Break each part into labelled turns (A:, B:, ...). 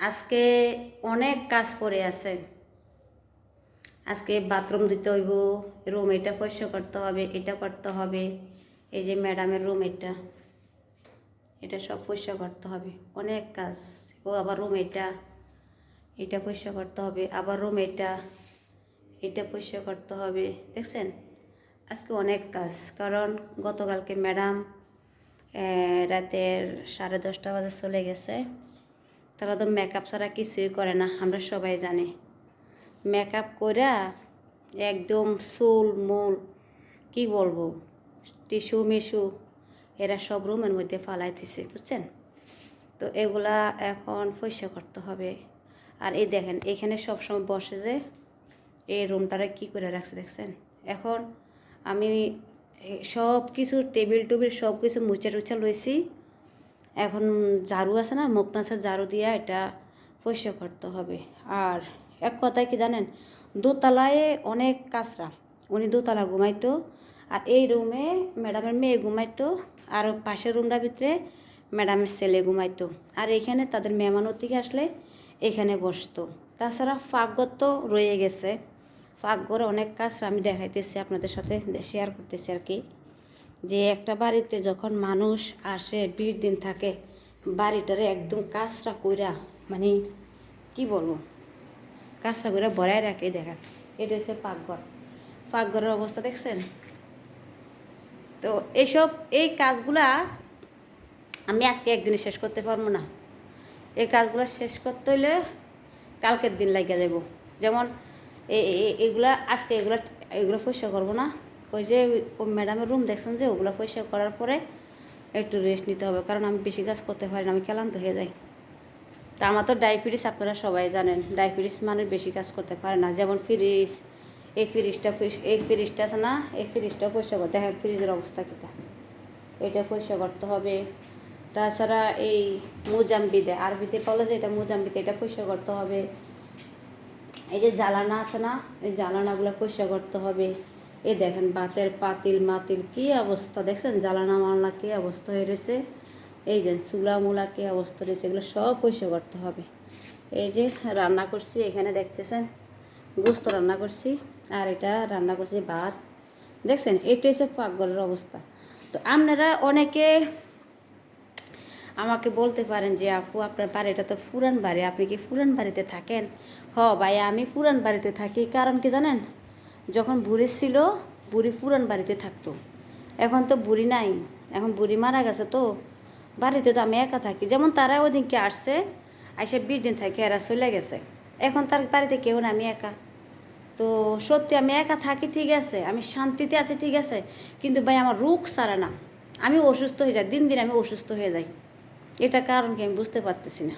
A: আজকে অনেক কাজ পড়ে আছে। আজকে বাথরুম দিতে হইব, রুম এটা পরিষ্কার করতে হবে, এটা করতে হবে। এই যে ম্যাডামের রুম এটা সব পরিষ্কার করতে হবে, অনেক কাজ। ও আবার রুম এটা পরিষ্কার করতে হবে, আবার রুম এটা পরিষ্কার করতে হবে। দেখছেন আজকে অনেক কাজ, কারণ গতকালকে ম্যাডাম রাতের 10:30 বাজে চলে গেছে। তারা তো মেকআপ ছাড়া কিছুই করে না, আমরা সবাই জানি। মেকআপ কইরা একদম চুল মূল কি বলবো, টিস্যু মিশু এরা সব রুমের মধ্যে ফালাইতেছে, বুঝছেন। তো এগুলা এখন পরিষ্কার করতে হবে। আর এই দেখেন এখানে সবসময় বসে যে এই রুমটারে কি করে রাখছে দেখছেন। এখন আমি সব কিছু টেবিল টুবিল সব কিছু মুছে টুচা লইছি। এখন ঝাড়ু আছে না, মুখনাসের ঝাড়ু দিয়া এটা পরিষ্কার করতে হবে। আর এক কথায় কি জানেন, দোতলায় অনেক কাঁচরা, উনি দোতলা ঘুমাইতো। আর এই রুমে ম্যাডামের মেয়ে ঘুমাইতো, আর পাশের রুমটার ভিতরে ম্যাডামের ছেলে ঘুমাইতো। আর এখানে তাদের মেহমান থেকে আসলে এখানে বসতো। তাছাড়া পাকঘর তো রয়ে গেছে, পাকঘরে অনেক কাজরা আমি দেখাইতেছি, আপনাদের সাথে শেয়ার করতেছি আর কি। যে একটা বাড়িতে যখন মানুষ আসে 20 দিন থাকে, বাড়িটারে একদম কাজটা কইরা মানে কি বলবো, কাজটা কইরা ভরায় রাখে। দেখেন এটা হচ্ছে পাকঘর, পাকঘরের অবস্থা দেখছেন। তো এই কাজগুলা আমি আজকে একদিনে শেষ করতে পারবো না। এই কাজগুলো শেষ করতে হইলে কালকের দিন লাগিয়ে যাব। যেমন এগুলা আজকে এগুলো পরিষ্কার করবো না। ওই যে ম্যাডামের রুম দেখছেন যে ওগুলো পরিষ্কার করার পরে একটু রেস্ট নিতে হবে, কারণ আমি বেশি কাজ করতে পারি না, আমি ক্লান্ত হয়ে যাই। তা আমার তো ডায়াবেটিস, আপনারা সবাই জানেন ডায়াবেটিস মানে বেশি কাজ করতে পারে না। যেমন ফ্রিজ, এই ফ্রিজটা আছে না, এই ফ্রিজটাও পরিষ্কার করতে, দেখেন ফ্রিজের অবস্থা কীটা, এটা পরিষ্কার করতে হবে। তাছাড়া এই মোজাম্বিতে, আরবিতে বলে যে এটা মোজাম্বিতে, এটা পরিষ্কার করতে হবে। এই যে জ্বালানা আছে না, এই জ্বালানাগুলো পরিষ্কার করতে হবে। এই দেখেন বাতের পাতিল মাতিল কী অবস্থা দেখছেন, জ্বালানা মালনা কী অবস্থা হয়ে রয়েছে। এই যে চুলা মুলা কী অবস্থা রয়েছে, এগুলো সব পরিষ্কার করতে হবে। এই যে রান্না করছি, এখানে দেখতেছেন গোস্ত রান্না করছি, আর এটা রান্না করছি ভাত। দেখছেন এটা হচ্ছে পাকঘরের অবস্থা। তো আপনারা অনেকে আমাকে বলতে পারেন যে আপু আপনার বাড়িটা তো পুরান বাড়ি, আপনি কি পুরান বাড়িতে থাকেন? ভাই আমি পুরান বাড়িতে থাকি, কারণ কি জানেন, যখন বুড়ি ছিল বুড়ি পুরান বাড়িতে থাকতো। এখন তো বুড়ি নাই, এখন বুড়ি মারা গেছে। তো বাড়িতে তো আমি একা থাকি। যেমন তারা ওই দিনকে আসছে, আইসে 20 দিন থাকে এরা চলে গেছে। এখন তার বাড়িতে কেউ না, আমি একা। তো সত্যি আমি একা থাকি ঠিক আছে, আমি শান্তিতে আছি ঠিক আছে, কিন্তু ভাই আমার রোগ সারে না, আমি অসুস্থ হয়ে যাই, দিন দিন আমি অসুস্থ হয়ে যাই। এটা কারণ কি আমি বুঝতে পারতেছি না।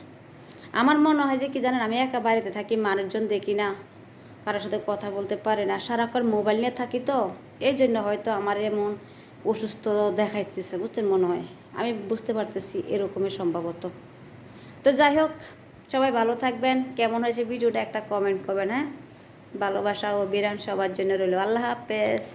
A: আমার মনে হয় যে কি জানেন, আমি একা বাড়িতে থাকি, মানুষজন দেখি না, কারোর সাথে কথা বলতে পারে না, সারাক্ষণ মোবাইল নিয়ে থাকি। তো এই জন্য হয়তো আমার এমন অসুস্থ দেখাইতেছে, বুঝছেন মনে হয়, আমি বুঝতে পারতেছি এরকমই সম্ভবত। তো যাই হোক, সবাই ভালো থাকবেন। কেমন হয়েছে ভিডিওটা একটা কমেন্ট করবেন। হ্যাঁ, ভালোবাসা ও বিরাম সবার জন্য রইল। আল্লাহ হাফেজ।